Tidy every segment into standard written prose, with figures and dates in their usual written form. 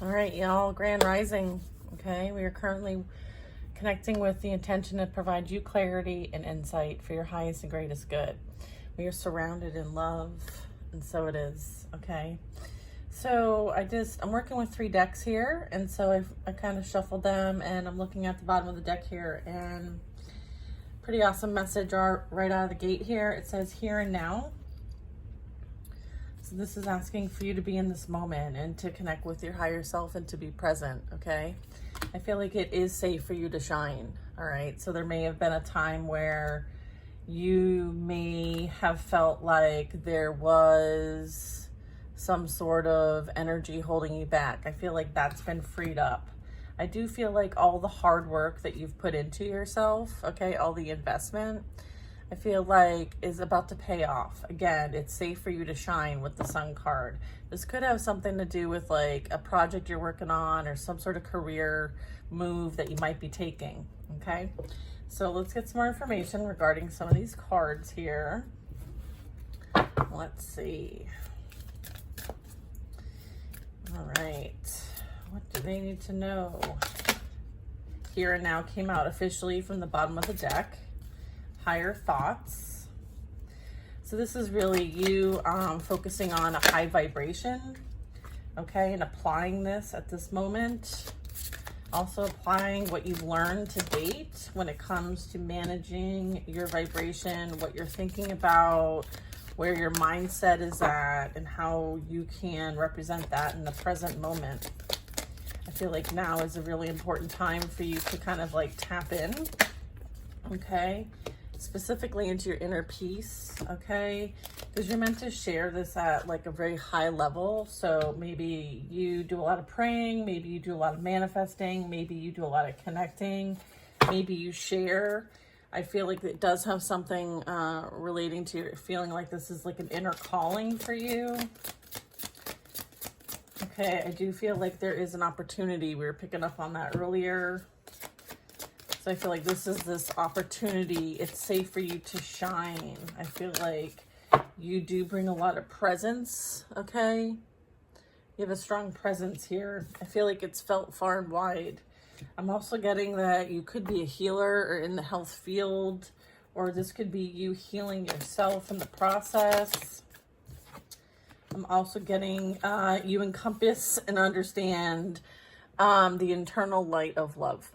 All right, y'all, Grand Rising. Okay, we are currently connecting with the intention to provide you clarity and insight for your highest and greatest good. We are surrounded in love, and so it is. Okay, so I'm working with 3 decks here, and so I kind of shuffled them, and I'm looking at the bottom of the deck here, and pretty awesome message right out of the gate here. It says here and now. So this is asking for you to be in this moment and to connect with your higher self and to be present, okay? I feel like it is safe for you to shine, all right? So there may have been a time where you may have felt like there was some sort of energy holding you back. I feel like that's been freed up. I do feel like all the hard work that you've put into yourself, okay, all the investment, I feel like is about to pay off. Again, it's safe for you to shine with the Sun card. This could have something to do with like a project you're working on or some sort of career move that you might be taking, okay? So let's get some more information regarding some of these cards here. Let's see. All right, what do they need to know? Here and now came out officially from the bottom of the deck. Higher thoughts. So this is really you focusing on a high vibration, okay, and applying this at this moment. Also applying what you've learned to date when it comes to managing your vibration, what you're thinking about, where your mindset is at, and how you can represent that in the present moment. I feel like now is a really important time for you to kind of like tap in, okay? Specifically into your inner peace, okay? Because you're meant to share this at like a very high level. So maybe you do a lot of praying, maybe you do a lot of manifesting, maybe you do a lot of connecting, maybe you share. I feel like it does have something relating to your feeling like this is like an inner calling for you. Okay, I do feel like there is an opportunity. We were picking up on that earlier. So I feel like this is this opportunity. It's safe for you to shine. I feel like you do bring a lot of presence, okay? You have a strong presence here. I feel like it's felt far and wide. I'm also getting that you could be a healer or in the health field, or this could be you healing yourself in the process. I'm also getting you encompass and understand the internal light of love.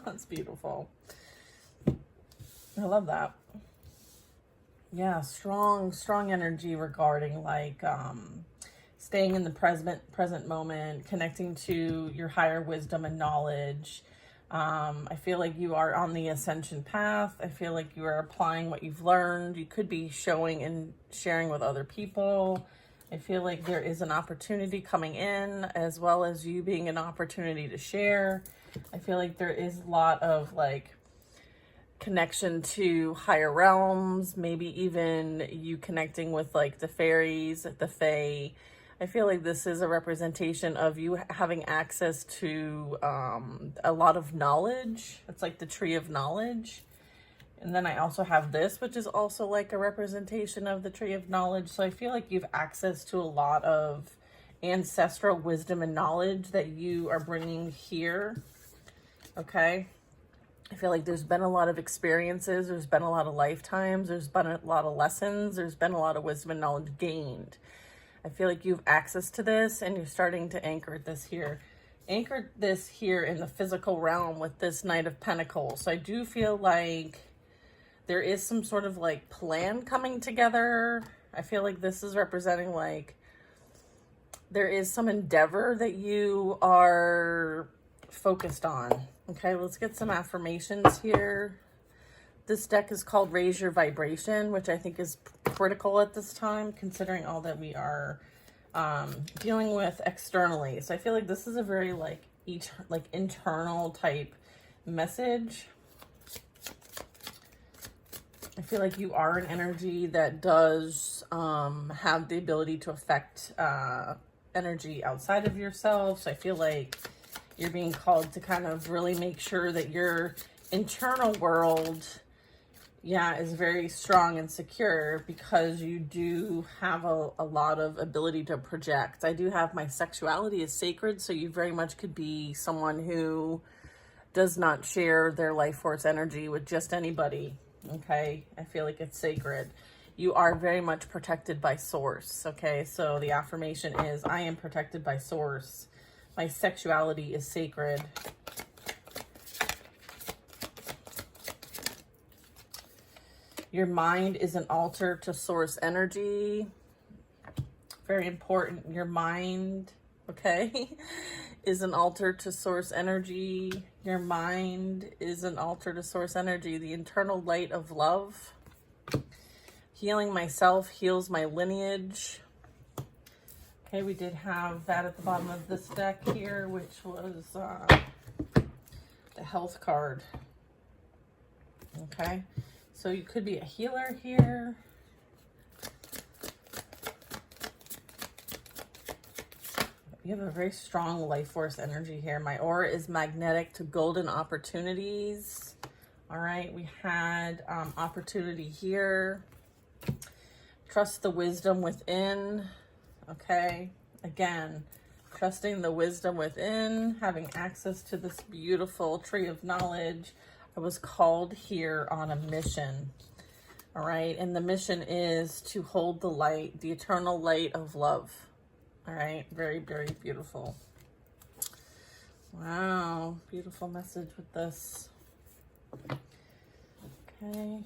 That's beautiful. I love that. Yeah, strong energy regarding like staying in the present moment, connecting to your higher wisdom and knowledge. I feel like you are on the ascension path. I feel like you are applying what you've learned. You could be showing and sharing with other people. I feel like there is an opportunity coming in, as well as you being an opportunity to share. I feel like there is a lot of like connection to higher realms, maybe even you connecting with like the fairies, the fae. I feel like this is a representation of you having access to a lot of knowledge. It's like the tree of knowledge. And then I also have this, which is also like a representation of the tree of knowledge. So I feel like you have access to a lot of ancestral wisdom and knowledge that you are bringing here. Okay. I feel like there's been a lot of experiences. There's been a lot of lifetimes. There's been a lot of lessons. There's been a lot of wisdom and knowledge gained. I feel like you have access to this and you're starting to anchor this here. Anchor this here in the physical realm with this Knight of Pentacles. So I do feel like there is some sort of like plan coming together. I feel like this is representing like there is some endeavor that you are focused on. Okay, let's get some affirmations here. This deck is called Raise Your Vibration, which I think is critical at this time, considering all that we are dealing with externally. So I feel like this is a very like internal type message. I feel like you are an energy that does have the ability to affect energy outside of yourself. So I feel like you're being called to kind of really make sure that your internal world yeah, is very strong and secure because you do have a lot of ability to project. I do have my sexuality is sacred, so you very much could be someone who does not share their life force energy with just anybody. Okay, I feel like it's sacred. You are very much protected by source. Okay, so the affirmation is, I am protected by source. My sexuality is sacred. Your mind is an altar to source energy. Very important. Your mind, okay, is an altar to source energy. Your mind is an altar to source energy. The internal light of love. Healing myself heals my lineage. Okay, we did have that at the bottom of this deck here, which was the health card. Okay. So you could be a healer here. You have a very strong life force energy here. My aura is magnetic to golden opportunities. All right, we had opportunity here. Trust the wisdom within. Okay, again, trusting the wisdom within, having access to this beautiful tree of knowledge. I was called here on a mission, all right? And the mission is to hold the light, the eternal light of love, all right? Very, very beautiful. Wow, beautiful message with this. Okay.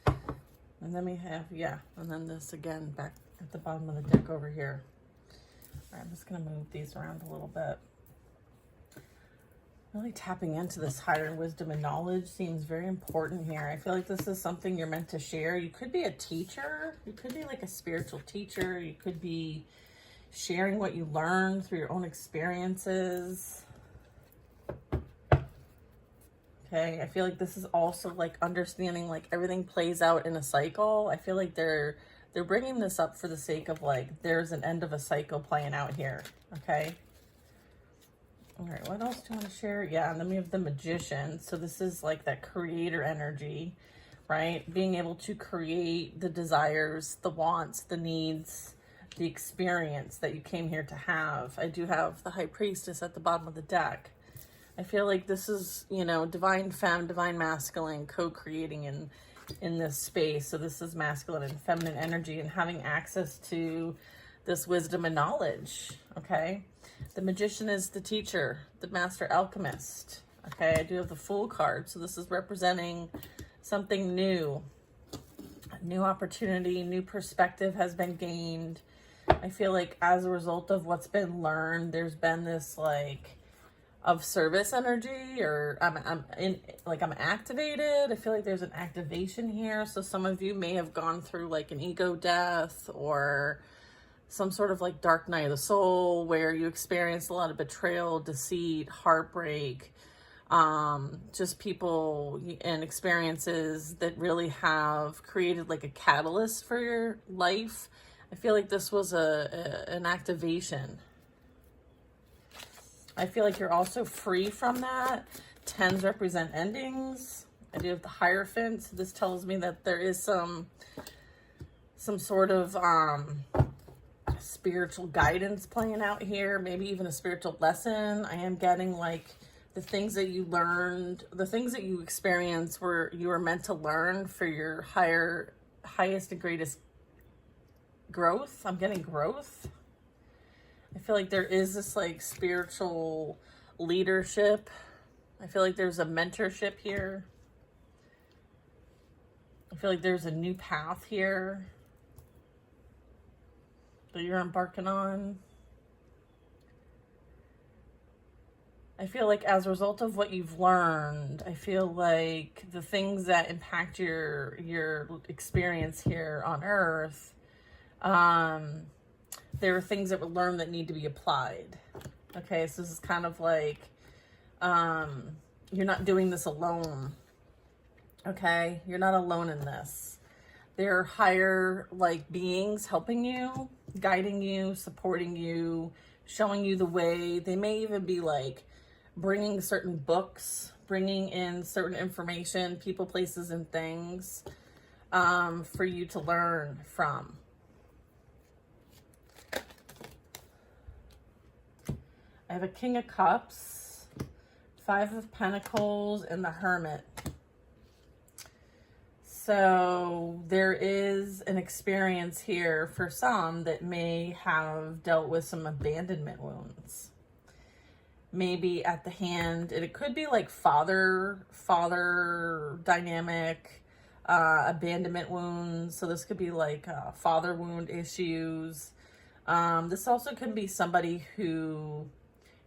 And then we have, yeah, and then this again back at the bottom of the deck over here. All right, I'm just gonna move these around a little bit. Really tapping into this higher wisdom and knowledge seems very important here. I feel like this is something you're meant to share. You could be a teacher. You could be like a spiritual teacher. You could be sharing what you learned through your own experiences. Okay, I feel like this is also like understanding like everything plays out in a cycle. I feel like they're bringing this up for the sake of like there's an end of a cycle playing out here. Okay. All right, what else do you want to share? Yeah, and then we have the Magician. So this is like that creator energy, right? Being able to create the desires, the wants, the needs, the experience that you came here to have. I do have the High Priestess at the bottom of the deck. I feel like this is, you know, divine femme, divine masculine, co-creating in this space. So this is masculine and feminine energy and having access to this wisdom and knowledge, okay? The Magician is the teacher, the master alchemist. Okay, I do have the Fool card. So this is representing something new. A new opportunity, new perspective has been gained. I feel like as a result of what's been learned, there's been this like of service energy, or I'm activated. I feel like there's an activation here. So some of you may have gone through like an ego death or some sort of like dark night of the soul where you experienced a lot of betrayal, deceit, heartbreak, just people and experiences that really have created like a catalyst for your life. I feel like this was an activation. I feel like you're also free from that. 10s represent endings. I do have the Hierophant. So this tells me that there is some sort of spiritual guidance playing out here, maybe even a spiritual lesson. I am getting like the things that you learned, the things that you experienced were you were meant to learn for your highest and greatest growth. I'm getting growth. I feel like there is this like spiritual leadership. I feel like there's a mentorship here. I feel like there's a new path here that you're embarking on. I feel like as a result of what you've learned, I feel like the things that impact your experience here on Earth, there are things that were learned that need to be applied. Okay, so this is kind of like you're not doing this alone. Okay, you're not alone in this. There are higher like beings helping you, guiding you, supporting you, showing you the way. They may even be like bringing certain books, bringing in certain information, people, places, and things for you to learn from. I have a King of Cups, Five of Pentacles, and the Hermit. So there is an experience here for some that may have dealt with some abandonment wounds. Maybe at the hand, and it could be like father dynamic, abandonment wounds. So this could be like father wound issues. This also can be somebody who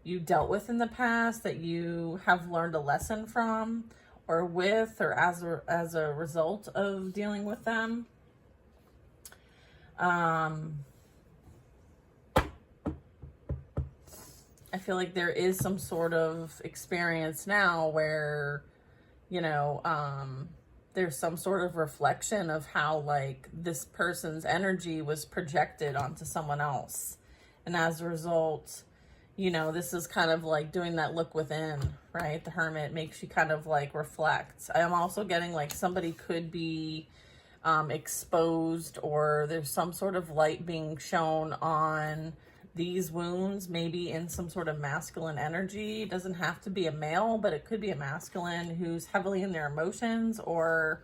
you dealt with in the past that you have learned a lesson from, or with, or as a result of dealing with them. I feel like there is some sort of experience now where, you know, there's some sort of reflection of how like this person's energy was projected onto someone else. And as a result, you know, this is kind of like doing that look within, right? The Hermit makes you kind of like reflect. I am also getting like somebody could be exposed, or there's some sort of light being shown on these wounds, maybe in some sort of masculine energy. It doesn't have to be a male, but it could be a masculine who's heavily in their emotions, or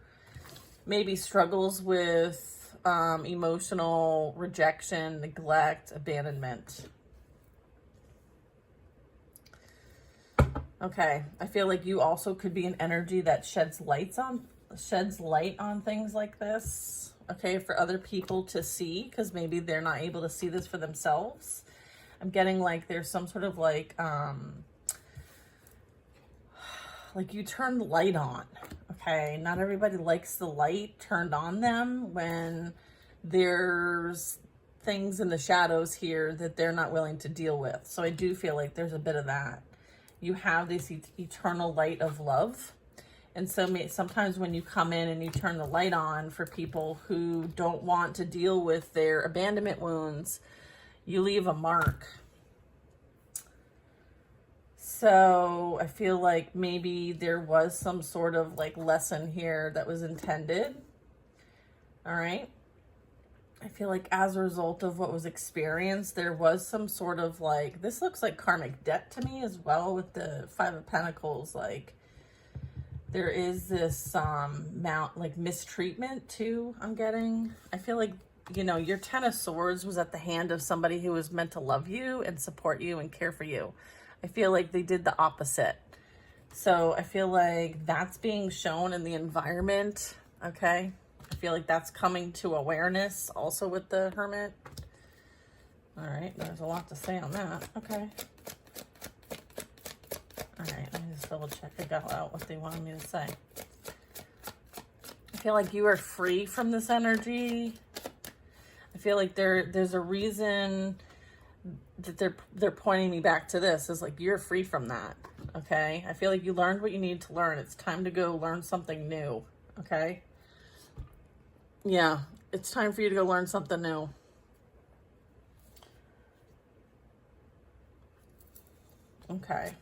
maybe struggles with emotional rejection, neglect, abandonment. Okay, I feel like you also could be an energy that sheds light on things like this, okay, for other people to see, because maybe they're not able to see this for themselves. I'm getting like there's some sort of like you turn the light on, okay? Not everybody likes the light turned on them when there's things in the shadows here that they're not willing to deal with. So I do feel like there's a bit of that. You have this eternal light of love. And so sometimes when you come in and you turn the light on for people who don't want to deal with their abandonment wounds, you leave a mark. So I feel like maybe there was some sort of like lesson here that was intended. All right. I feel like as a result of what was experienced, there was some sort of like, this looks like karmic debt to me as well with the Five of Pentacles. Like there is this mistreatment too, I'm getting. I feel like, you know, your Ten of Swords was at the hand of somebody who was meant to love you and support you and care for you. I feel like they did the opposite. So I feel like that's being shown in the environment, okay? I feel like that's coming to awareness also with the Hermit. All right, there's a lot to say on that. Okay. All right, let me just double check I got out what they wanted me to say. I feel like you are free from this energy. I feel like there's a reason that they're pointing me back to this, is like you're free from that. Okay. I feel like you learned what you need to learn. It's time to go learn something new. Okay. Yeah, it's time for you to go learn something new. Okay.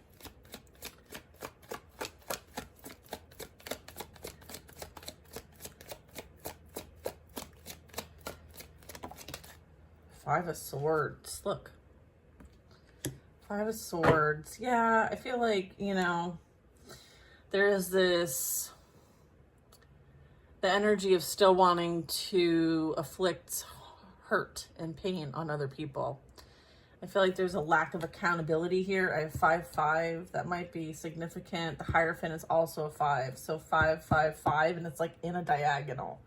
Five of Swords. Look. Five of Swords. Yeah, I feel like, you know, there is this, the energy of still wanting to afflict hurt and pain on other people. I feel like there's a lack of accountability here. I have 5-5. That might be significant. The Hierophant is also a 5. So 5-5-5, and it's like in a diagonal.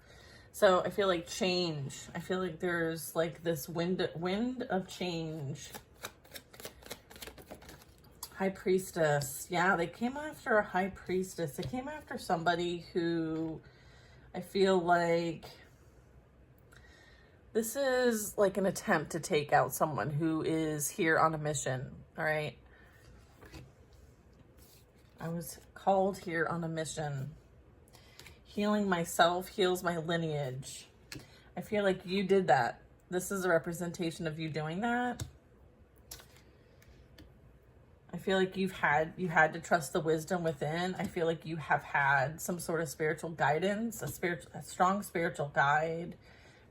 So I feel like change. I feel like there's like this wind of change. High Priestess. Yeah, they came after a High Priestess. They came after somebody who, I feel like this is like an attempt to take out someone who is here on a mission. All right. I was called here on a mission. Healing myself heals my lineage. I feel like you did that. This is a representation of you doing that. I feel like you had to trust the wisdom within. I feel like you have had some sort of spiritual guidance, a strong spiritual guide,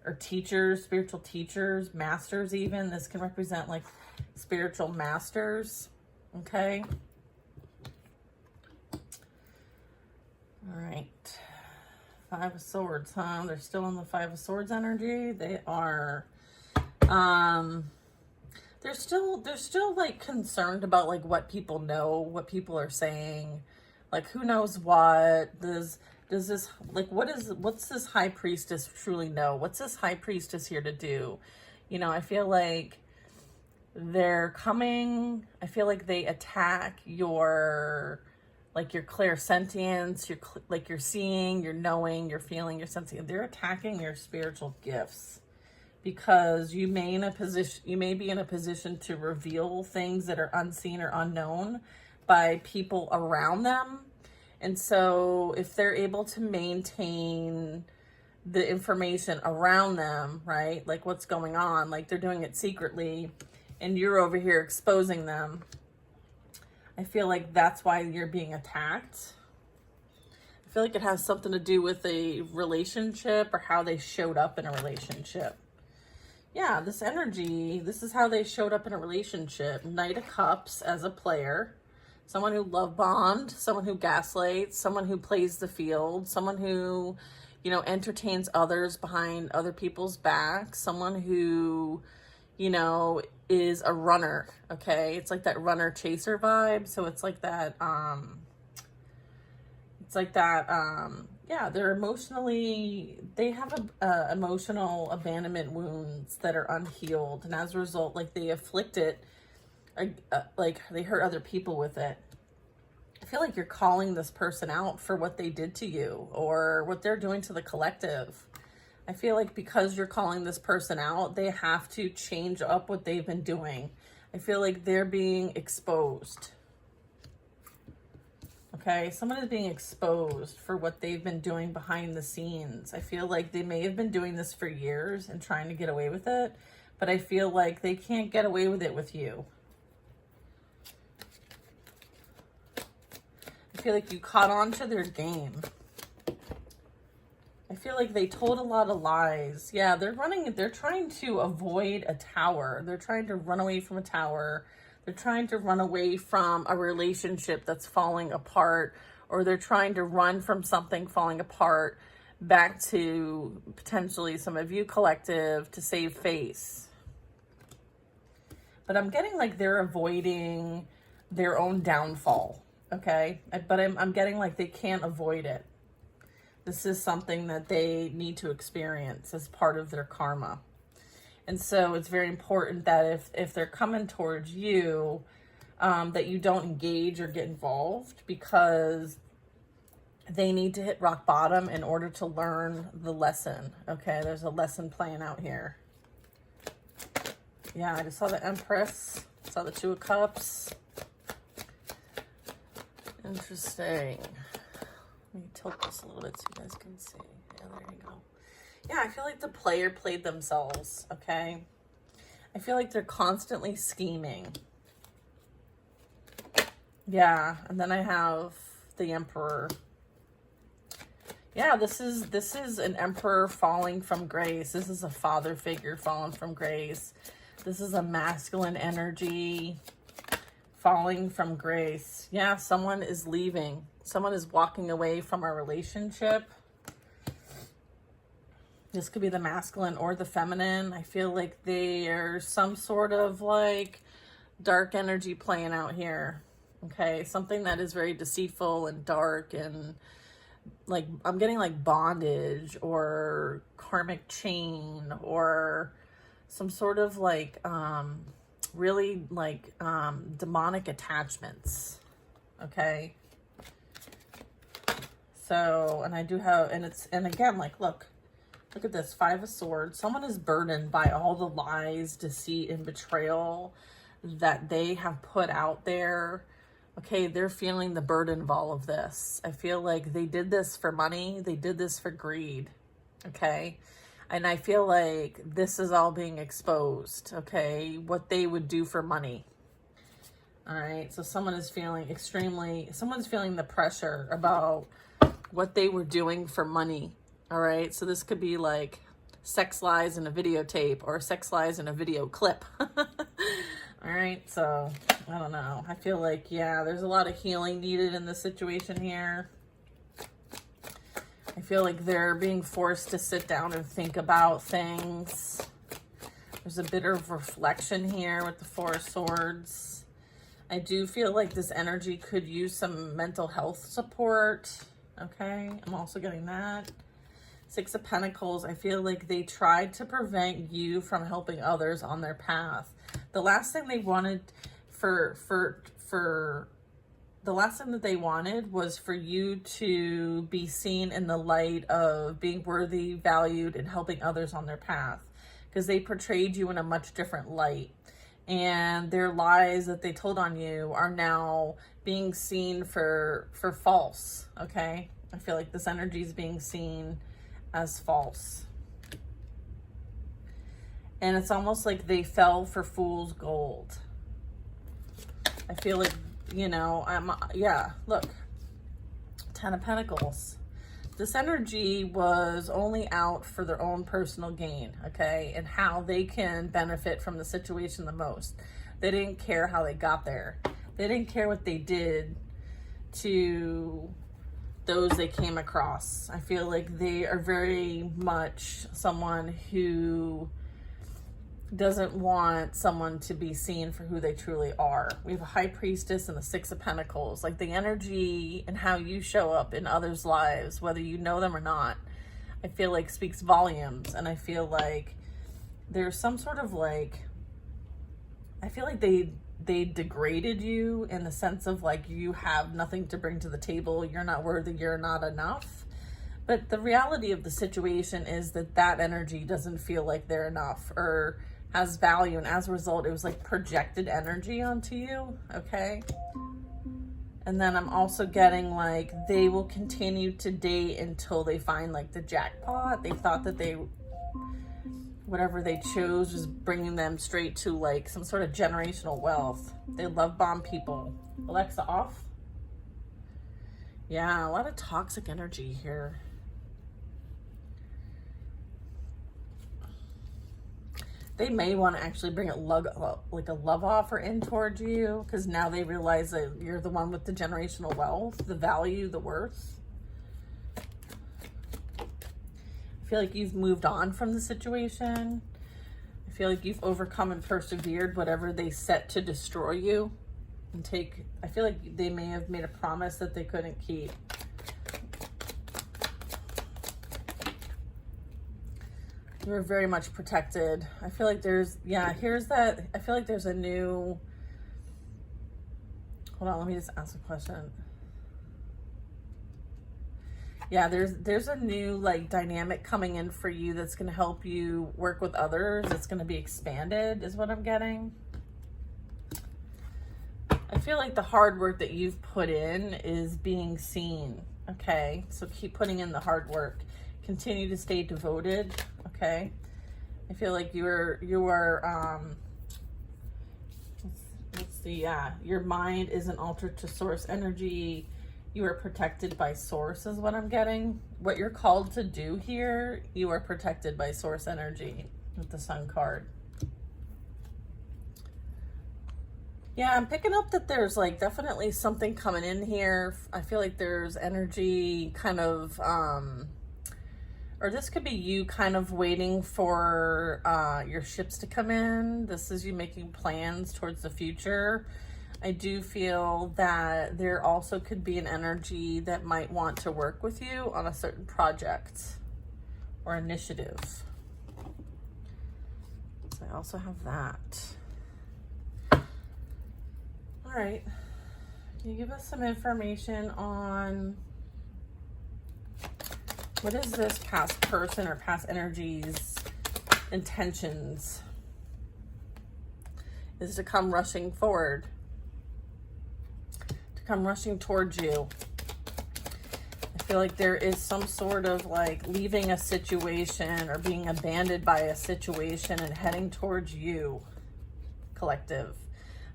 or teachers, spiritual teachers, masters even. This can represent like spiritual masters, okay? All right. Five of Swords, huh? They're still in the Five of Swords energy. They are, they're still like concerned about like what people know, what people are saying, like who knows what. Does this, like, what's this high priestess truly know? What's this high priestess here to do? You know, I feel like they're coming, I feel like they attack your, like your clairsentience, like you're seeing, you're knowing, you're feeling, you're sensing. They're attacking your spiritual gifts because you may be in a position to reveal things that are unseen or unknown by people around them. And so if they're able to maintain the information around them, right? Like what's going on, like they're doing it secretly and you're over here exposing them. I feel like that's why you're being attacked. I feel like it has something to do with a relationship or how they showed up in a relationship. Yeah, this energy, this is how they showed up in a relationship. Knight of Cups as a player. Someone who love bombed, someone who gaslights, someone who plays the field, someone who, you know, entertains others behind other people's backs, someone who, you know, is a runner, okay? It's like that runner chaser vibe. So it's like that, yeah, they're emotionally, they have emotional abandonment wounds that are unhealed. And as a result, like they afflict it, like they hurt other people with it. I feel like you're calling this person out for what they did to you or what they're doing to the collective. I feel like because you're calling this person out, they have to change up what they've been doing. I feel like they're being exposed. Okay, someone is being exposed for what they've been doing behind the scenes. I feel like they may have been doing this for years and trying to get away with it, but I feel like they can't get away with it with you. I feel like you caught on to their game. I feel like they told a lot of lies. Yeah, they're trying to avoid a tower. They're trying to run away from a tower. They're trying to run away from a relationship that's falling apart, or they're trying to run from something falling apart back to potentially some of you collective to save face. But I'm getting like they're avoiding their own downfall, okay? But I'm getting like they can't avoid it. This is something that they need to experience as part of their karma. And so it's very important that if they're coming towards you, that you don't engage or get involved, because they need to hit rock bottom in order to learn the lesson. Okay, there's a lesson playing out here. Yeah, I just saw the Empress, saw the Two of Cups. Interesting. Let me tilt this a little bit so you guys can see. Yeah, there you go. Yeah, I feel like the player played themselves, okay? I feel like they're constantly scheming. Yeah, and then I have the Emperor. Yeah, this is an Emperor falling from grace. This is a father figure falling from grace. This is a masculine energy falling from grace. Yeah, someone is leaving. Someone is walking away from a relationship. This could be the masculine or the feminine. I feel like there's some sort of like dark energy playing out here. Okay, something that is very deceitful and dark, and like I'm getting like bondage or karmic chain or some sort of like really like demonic attachments. Okay. So, and I do have, and again, like, look at this, Five of Swords. Someone is burdened by all the lies, deceit, and betrayal that they have put out there. Okay, they're feeling the burden of all of this. I feel like they did this for money. They did this for greed. Okay, and I feel like this is all being exposed. Okay, what they would do for money. All right, so someone's feeling the pressure about what they were doing for money. All right, so this could be like sex lies in a videotape or sex lies in a video clip. All right, so I don't know. I feel like, yeah, there's a lot of healing needed in this situation here. I feel like they're being forced to sit down and think about things. There's a bit of reflection here with the Four of Swords. I do feel like this energy could use some mental health support. Okay, I'm also getting that. Six of Pentacles, I feel like they tried to prevent you from helping others on their path. The last thing they wanted the last thing that they wanted was for you to be seen in the light of being worthy, valued, and helping others on their path, because they portrayed you in a much different light. And their lies that they told on you are now being seen for false, okay? I feel like this energy is being seen as false. And it's almost like they fell for fool's gold. I feel like, you know, look, Ten of Pentacles. This energy was only out for their own personal gain, okay? And how they can benefit from the situation the most. They didn't care how they got there. They didn't care what they did to those they came across. I feel like they are very much someone who doesn't want someone to be seen for who they truly are. We have a High Priestess and the Six of Pentacles. Like the energy and how you show up in others' lives, whether you know them or not, I feel like speaks volumes. And I feel like there's some sort of like, I feel like they degraded you in the sense of like, you have nothing to bring to the table. You're not worthy. You're not enough. But the reality of the situation is that that energy doesn't feel like they're enough or has value, and as a result it was like projected energy onto you, okay? And then I'm also getting like they will continue to date until they find like the jackpot. They thought that whatever they chose was bringing them straight to like some sort of generational wealth. They love bomb people. Alexa, off. Yeah, a lot of toxic energy here. They may want to actually bring like a love offer in towards you, because now they realize that you're the one with the generational wealth, the value, the worth. I feel like you've moved on from the situation. I feel like you've overcome and persevered whatever they set to destroy you and take. I feel like they may have made a promise that they couldn't keep. You're very much protected. I feel like there's, here's that. I feel like there's a new, hold on, let me just ask a question. Yeah, there's a new like dynamic coming in for you that's going to help you work with others. It's going to be expanded is what I'm getting. I feel like the hard work that you've put in is being seen. Okay, so keep putting in the hard work. Continue to stay devoted. Okay, I feel like your mind isn't altered to source energy. You are protected by source is what I'm getting. What you're called to do here, you are protected by source energy with the Sun card. Yeah, I'm picking up that there's like definitely something coming in here. I feel like there's energy kind of, or this could be you kind of waiting for your ships to come in. This is you making plans towards the future. I do feel that there also could be an energy that might want to work with you on a certain project or initiative. So I also have that. All right. Can you give us some information on what is this past person or past energies intentions? Is to come rushing forward, to come rushing towards you. I feel like there is some sort of like leaving a situation or being abandoned by a situation and heading towards you, collective.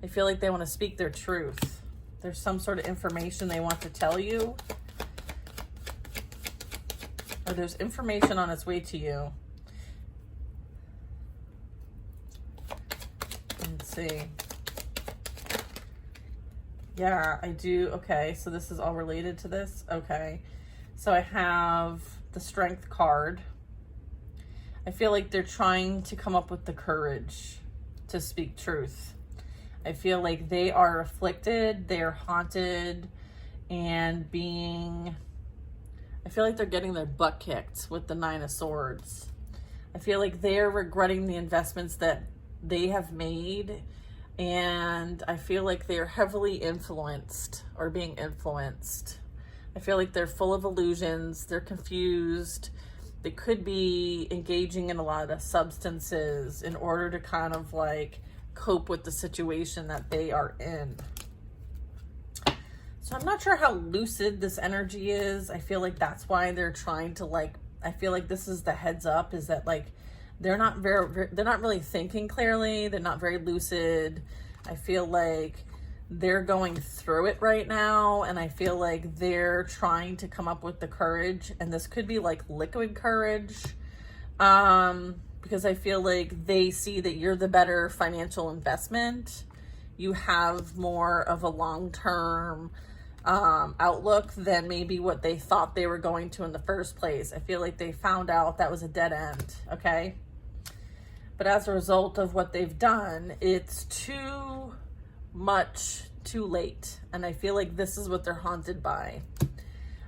I feel like they want to speak their truth. There's some sort of information they want to tell you. Or there's information on its way to you. Let's see. Yeah, I do. Okay, so this is all related to this. Okay. So I have the Strength card. I feel like they're trying to come up with the courage to speak truth. I feel like they are afflicted, they're haunted, and I feel like they're getting their butt kicked with the Nine of Swords. I feel like they're regretting the investments that they have made, and I feel like they're heavily influenced or being influenced. I feel like they're full of illusions, they're confused, they could be engaging in a lot of substances in order to kind of like cope with the situation that they are in. So I'm not sure how lucid this energy is. I feel like that's why they're trying to like, I feel like this is the heads up, is that like they're not really thinking clearly. They're not very lucid. I feel like they're going through it right now, and I feel like they're trying to come up with the courage, and this could be like liquid courage, because I feel like they see that you're the better financial investment. You have more of a long-term outlook than maybe what they thought they were going to in the first place. I feel like they found out that was a dead end, okay? But as a result of what they've done, it's too much too late. And I feel like this is what they're haunted by.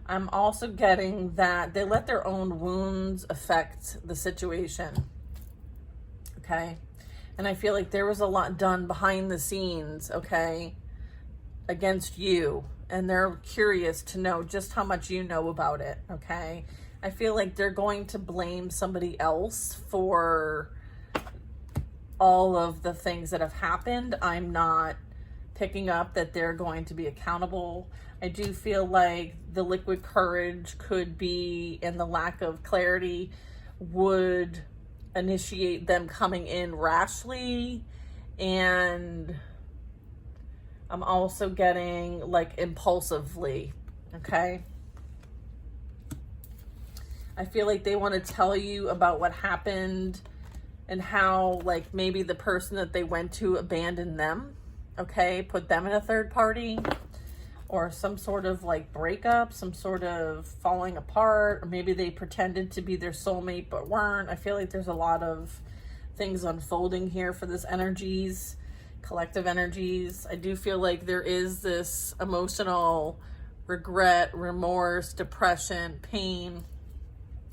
I'm also getting that they let their own wounds affect the situation, okay? And I feel like there was a lot done behind the scenes, okay, against you. And they're curious to know just how much you know about it, okay? I feel like they're going to blame somebody else for all of the things that have happened. I'm not picking up that they're going to be accountable. I do feel like the liquid courage could be, and the lack of clarity would initiate them coming in rashly, and I'm also getting like impulsively, okay? I feel like they want to tell you about what happened and how like maybe the person that they went to abandoned them, okay? Put them in a third party, or some sort of like breakup, some sort of falling apart, or maybe they pretended to be their soulmate but weren't. I feel like there's a lot of things unfolding here for this energies, collective energies. I do feel like there is this emotional regret, remorse, depression, pain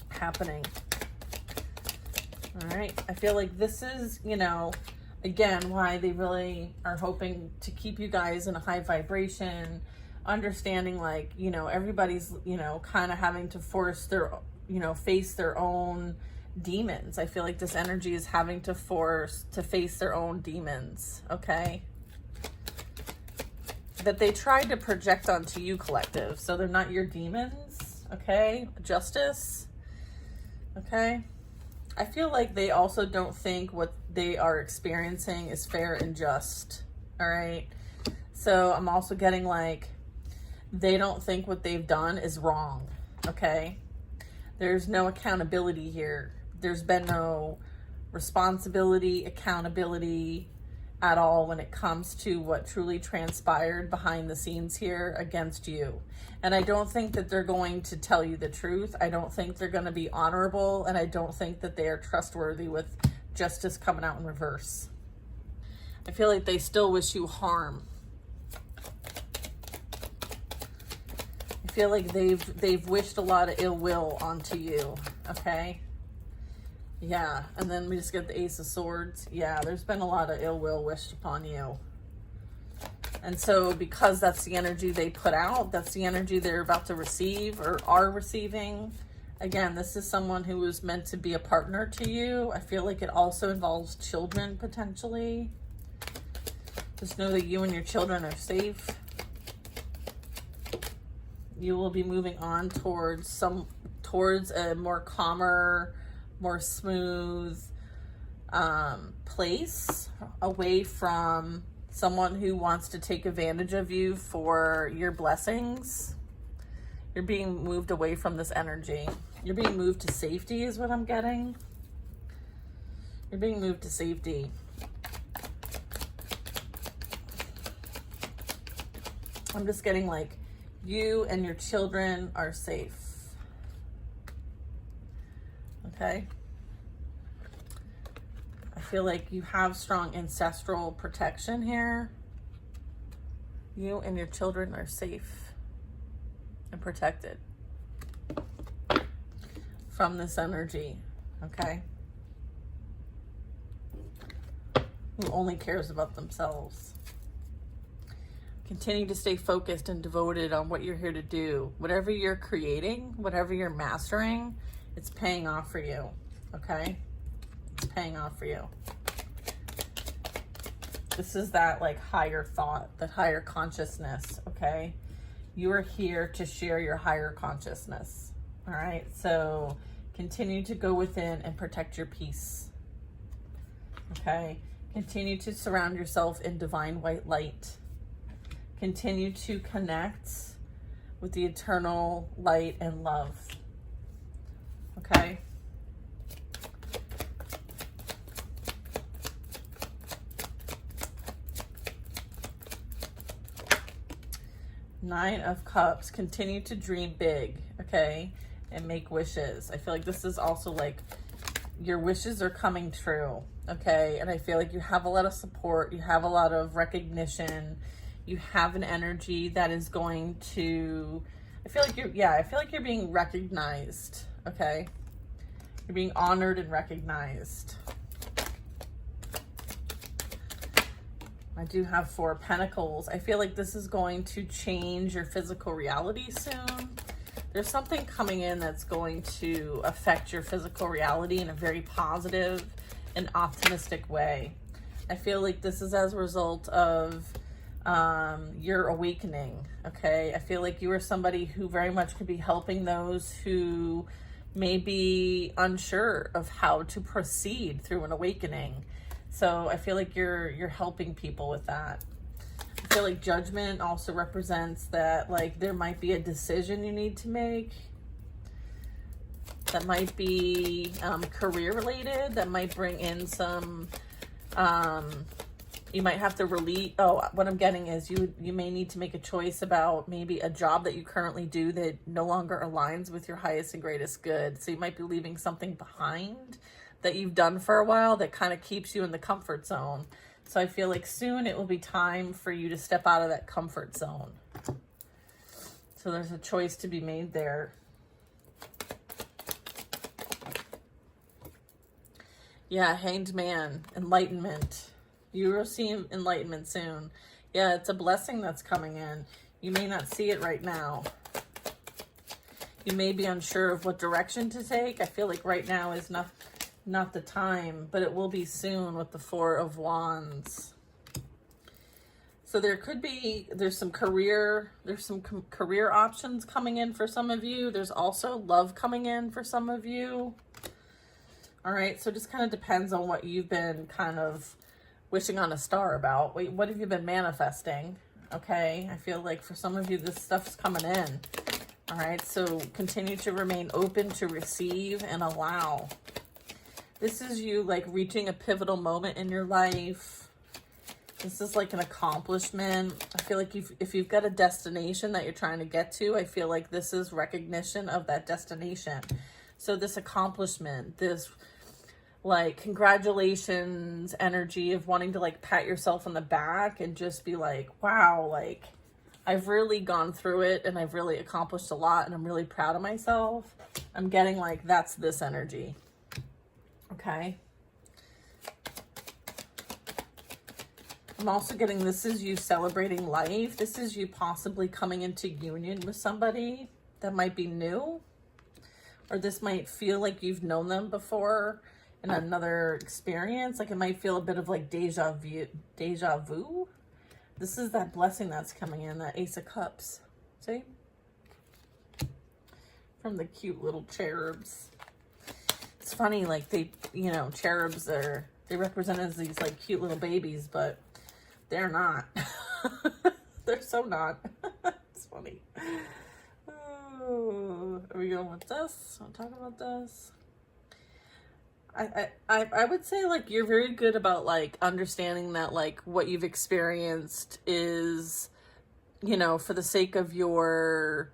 happening. All right. I feel like this is, you know, again, why they really are hoping to keep you guys in a high vibration, understanding like, you know, everybody's, you know, kind of having to force their, you know, face their own demons. I feel like this energy is having to force to face their own demons, okay? That they tried to project onto you, collective. So they're not your demons, okay? Justice, okay? I feel like they also don't think what they are experiencing is fair and just, all right? So I'm also getting like, they don't think what they've done is wrong, okay? There's no accountability here. There's been no responsibility, accountability at all when it comes to what truly transpired behind the scenes here against you. And I don't think that they're going to tell you the truth. I don't think they're going to be honorable, and I don't think that they are trustworthy with justice coming out in reverse. I feel like they still wish you harm. I feel like they've wished a lot of ill will onto you, okay? Yeah, and then we just get the Ace of Swords. Yeah, there's been a lot of ill will wished upon you. And so because that's the energy they put out, that's the energy they're about to receive or are receiving. Again, this is someone who was meant to be a partner to you. I feel like it also involves children potentially. Just know that you and your children are safe. You will be moving on towards a more calmer, more smooth place, away from someone who wants to take advantage of you for your blessings. You're being moved away from this energy. You're being moved to safety is what I'm getting. You're being moved to safety. I'm just getting like you and your children are safe. Okay? I feel like you have strong ancestral protection here. You and your children are safe and protected from this energy, okay? Who only cares about themselves. Continue to stay focused and devoted on what you're here to do. Whatever you're creating, whatever you're mastering, it's paying off for you, okay? It's paying off for you. This is that like higher thought, that higher consciousness, okay? You are here to share your higher consciousness, all right? So continue to go within and protect your peace, okay? Continue to surround yourself in divine white light. Continue to connect with the eternal light and love, okay? Nine of Cups. Continue to dream big, okay? And make wishes. I feel like this is also like your wishes are coming true, okay? And I feel like you have a lot of support. You have a lot of recognition. You have an energy that is going to, I feel like you're being recognized, okay? You're being honored and recognized. I do have 4 of Pentacles. I feel like this is going to change your physical reality soon. There's something coming in that's going to affect your physical reality in a very positive and optimistic way. I feel like this is as a result of your awakening, okay? I feel like you are somebody who very much could be helping those who may be unsure of how to proceed through an awakening. So I feel like you're helping people with that. I feel like Judgment also represents that like there might be a decision you need to make that might be career related, that might bring in some you might have to release. Oh, what I'm getting is you may need to make a choice about maybe a job that you currently do that no longer aligns with your highest and greatest good. So you might be leaving something behind that you've done for a while that kind of keeps you in the comfort zone. So I feel like soon it will be time for you to step out of that comfort zone. So there's a choice to be made there. Yeah, Hanged Man, enlightenment. You will see enlightenment soon. Yeah, it's a blessing that's coming in. You may not see it right now. You may be unsure of what direction to take. I feel like right now is not the time, but it will be soon with the 4 of Wands. So there's some career options coming in for some of you. There's also love coming in for some of you. All right, so it just kind of depends on what you've been kind of wishing on a star about. Wait, what have you been manifesting? Okay, I feel like for some of you, this stuff's coming in. All right, so continue to remain open to receive and allow. This is you like reaching a pivotal moment in your life. This is like an accomplishment. I feel like if you've got a destination that you're trying to get to, I feel like this is recognition of that destination. So this accomplishment, this like congratulations energy of wanting to like pat yourself on the back and just be like, wow, like I've really gone through it and I've really accomplished a lot and I'm really proud of myself. I'm getting like, that's this energy. Okay. I'm also getting this is you celebrating life. This is you possibly coming into union with somebody that might be new. Or this might feel like you've known them before in another experience. Like it might feel a bit of like deja vu. This is that blessing that's coming in, that Ace of Cups. See? From the cute little cherubs. It's funny, like they, cherubs they represent as these like cute little babies, but They're not. They're so not. It's funny. Oh, are we going with this? I'll talk about this. I would say like you're very good about like understanding that like what you've experienced is, you know, for the sake of your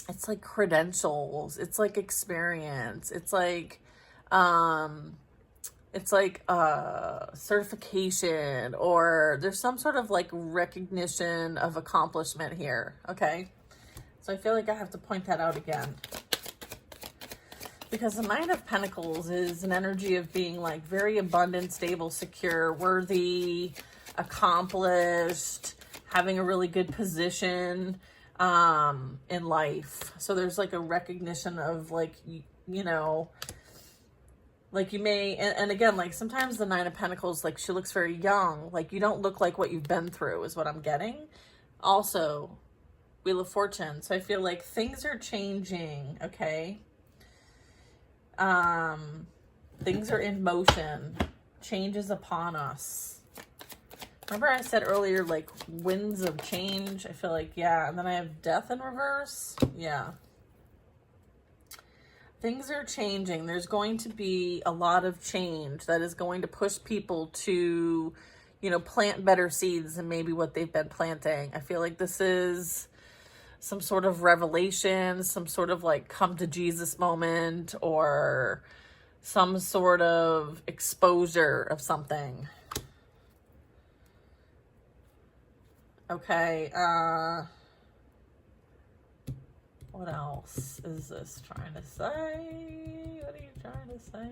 it's like credentials, it's like experience, it's like certification, or there's some sort of like recognition of accomplishment here. Okay, so I feel like I have to point that out again, because the Nine of Pentacles is an energy of being like very abundant, stable, secure, worthy, accomplished, having a really good position in life. So there's like a recognition of like, you know, like you may, and again, like sometimes the Nine of Pentacles, like she looks very young, like you don't look like what you've been through is what I'm getting. Also, Wheel of Fortune. So I feel like things are changing, okay? Things are in motion. Change is upon us. Remember I said earlier, like winds of change? I feel like, yeah. And then I have death in reverse. Yeah. Things are changing. There's going to be a lot of change that is going to push people to, you know, plant better seeds than maybe what they've been planting. I feel like this is some sort of revelation, some sort of like come to Jesus moment, or some sort of exposure of something. Okay, what else is this trying to say? What are you trying to say?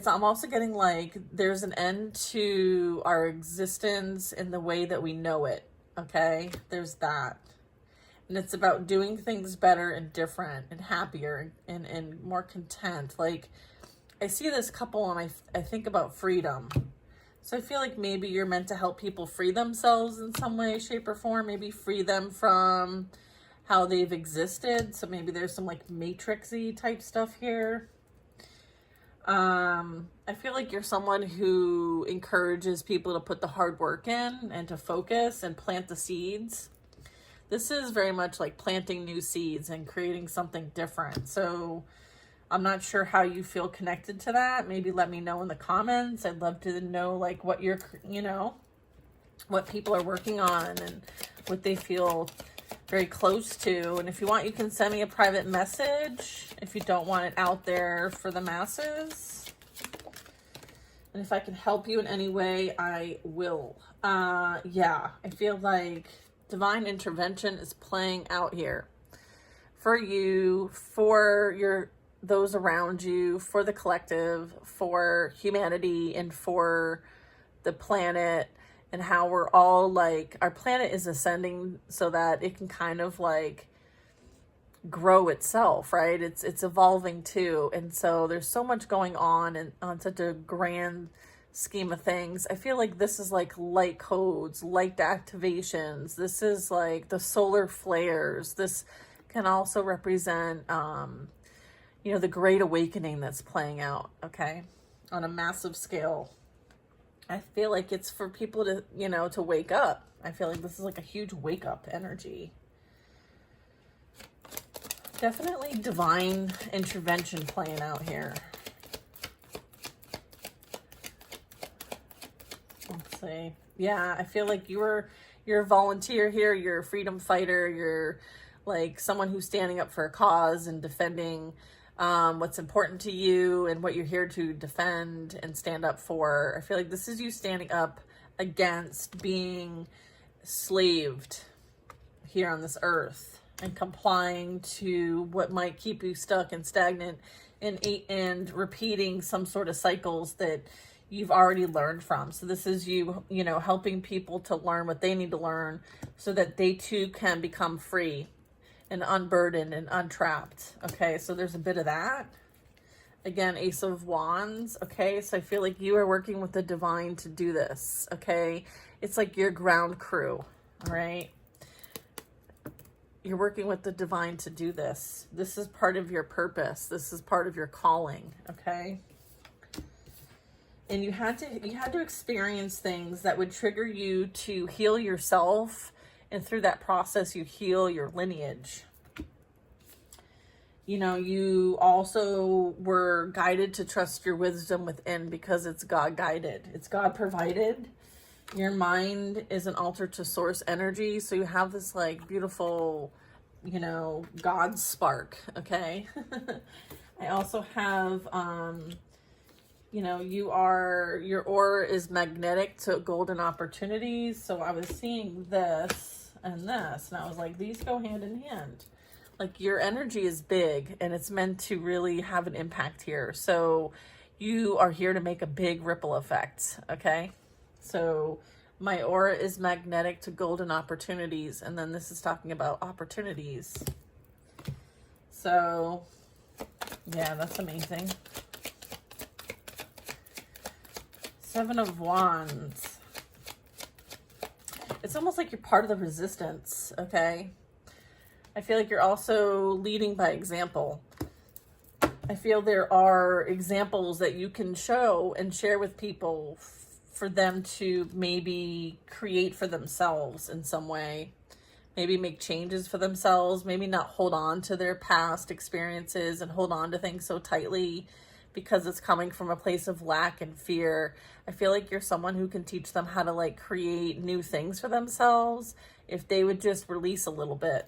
I'm also getting like there's an end to our existence in the way that we know it. Okay, there's that. And it's about doing things better and different and happier and more content. Like, I see this couple and I think about freedom. So I feel like maybe you're meant to help people free themselves in some way, shape, or form. Maybe free them from how they've existed. So maybe there's some like matrixy type stuff here. I feel like you're someone who encourages people to put the hard work in and to focus and plant the seeds. This is very much like planting new seeds and creating something different. So I'm not sure how you feel connected to that. Maybe let me know in the comments. I'd love to know like what you're, you know, what people are working on and what they feel very close to. And if you want, you can send me a private message if you don't want it out there for the masses. And if I can help you in any way, I will. Yeah, I feel like divine intervention is playing out here for you, for those around you, for the collective, for humanity, and for the planet, and how we're all like, our planet is ascending so that it can kind of like grow itself, right? It's evolving too. And so there's so much going on and on such a grand scheme of things. I feel like this is like light codes, light activations. This is like the solar flares. This can also represent, you know, the great awakening that's playing out, okay, on a massive scale. I feel like it's for people to, you know, to wake up. I feel like this is like a huge wake up energy. Definitely divine intervention playing out here. Let's see. Yeah, I feel like you're a volunteer here. You're a freedom fighter. You're like someone who's standing up for a cause and defending what's important to you and what you're here to defend and stand up for. I feel like this is you standing up against being slaved here on this earth and complying to what might keep you stuck and stagnant and repeating some sort of cycles that you've already learned from. So this is you, you know, helping people to learn what they need to learn so that they too can become free and unburdened and untrapped. Okay, so there's a bit of that. Again, Ace of Wands. Okay, so I feel like you are working with the divine to do this. Okay, it's like your ground crew. All right, you're working with the divine to do this. This is part of your purpose. This is part of your calling. Okay. and you had to experience things that would trigger you to heal yourself, and through that process you heal your lineage. You know, you also were guided to trust your wisdom within, because it's God guided, it's God provided. Your mind is an altar to source energy, so you have this like beautiful, you know, God spark. Okay. I also have you know, your aura is magnetic to golden opportunities. So I was seeing this and this, and I was like, these go hand in hand. Like, your energy is big and it's meant to really have an impact here. So you are here to make a big ripple effect. Okay. So my aura is magnetic to golden opportunities. And then this is talking about opportunities. So yeah, that's amazing. Seven of Wands. It's almost like you're part of the resistance, okay? I feel like you're also leading by example. I feel there are examples that you can show and share with people for them to maybe create for themselves in some way. Maybe make changes for themselves. Maybe not hold on to their past experiences and hold on to things so tightly because it's coming from a place of lack and fear. I feel like you're someone who can teach them how to like create new things for themselves if they would just release a little bit.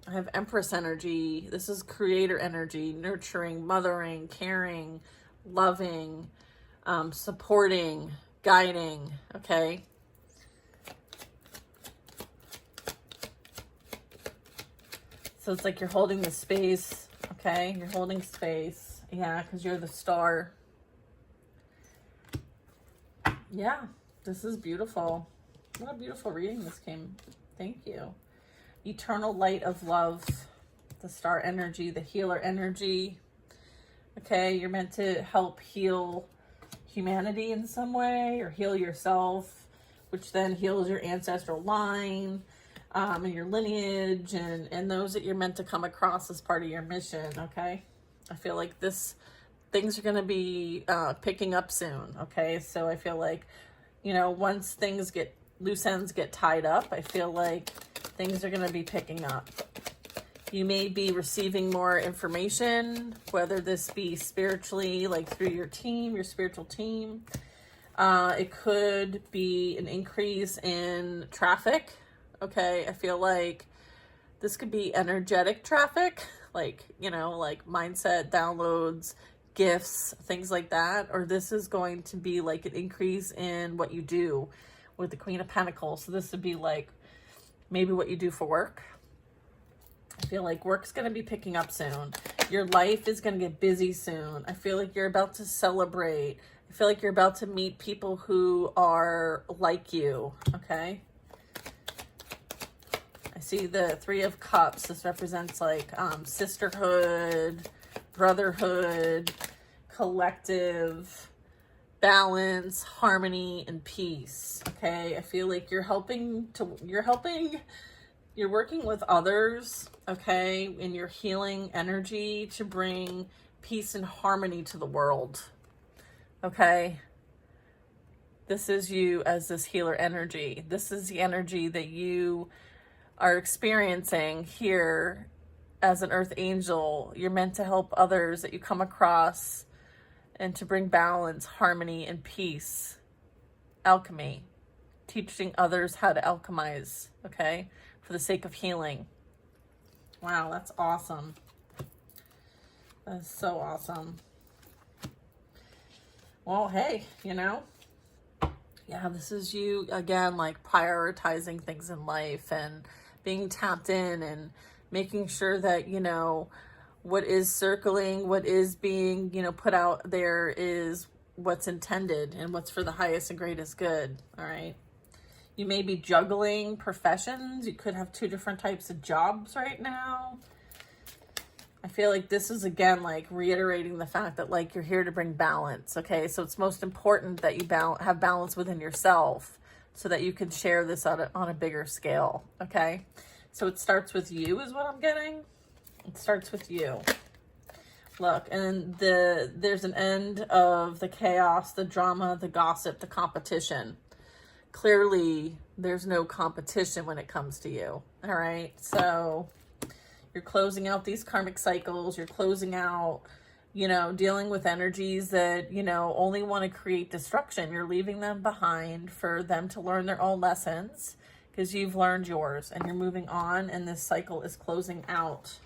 I have Empress energy. This is creator energy, nurturing, mothering, caring, loving, supporting, guiding, okay? So it's like you're holding the space, okay? You're holding space. Yeah, because you're the star. Yeah, this is beautiful. What a beautiful reading this came. Thank you. Eternal light of love, the star energy, the healer energy. Okay, you're meant to help heal humanity in some way, or heal yourself, which then heals your ancestral line, and your lineage, and those that you're meant to come across as part of your mission. Okay, I feel like things are going to be picking up soon. Okay, so I feel like, you know, once loose ends get tied up, I feel like things are going to be picking up. You may be receiving more information, whether this be spiritually, like through your team, your spiritual team. It could be an increase in traffic. Okay, I feel like this could be energetic traffic, like, you know, like mindset, downloads, gifts, things like that. Or this is going to be like an increase in what you do with the Queen of Pentacles. So this would be like maybe what you do for work. I feel like work's going to be picking up soon. Your life is going to get busy soon. I feel like you're about to celebrate. I feel like you're about to meet people who are like you, okay? I see the Three of Cups. This represents like sisterhood, brotherhood, collective, balance, harmony, and peace, okay? I feel like you're working with others, okay, in your healing energy to bring peace and harmony to the world, okay? This is you as this healer energy. This is the energy that you are experiencing here as an earth angel. You're meant to help others that you come across and to bring balance, harmony, and peace. Alchemy. Teaching others how to alchemize, okay? For the sake of healing. Wow, that's awesome. That's so awesome. Well, hey, you know, yeah, this is you, again, like prioritizing things in life and being tapped in and making sure that, you know, what is circling, what is being, you know, put out there is what's intended and what's for the highest and greatest good, all right? You may be juggling professions. You could have 2 different types of jobs right now. I feel like this is, again, like reiterating the fact that like you're here to bring balance, okay? So it's most important that you have balance within yourself so that you can share this on a bigger scale, okay? So it starts with you is what I'm getting. It starts with you. Look, and there's an end of the chaos, the drama, the gossip, the competition. Clearly, there's no competition when it comes to you. All right. So you're closing out these karmic cycles. You're closing out, you know, dealing with energies that, you know, only want to create destruction. You're leaving them behind for them to learn their own lessons because you've learned yours and you're moving on, and this cycle is closing out.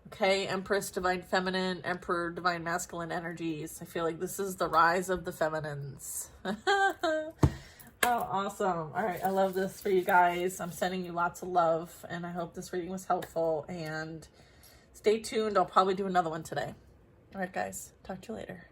Okay, Empress, Divine Feminine, Emperor, Divine Masculine energies. I feel like this is the rise of the feminines. Oh, awesome. All right, I love this for you guys. I'm sending you lots of love, and I hope this reading was helpful. And stay tuned. I'll probably do another one today. All right, guys. Talk to you later.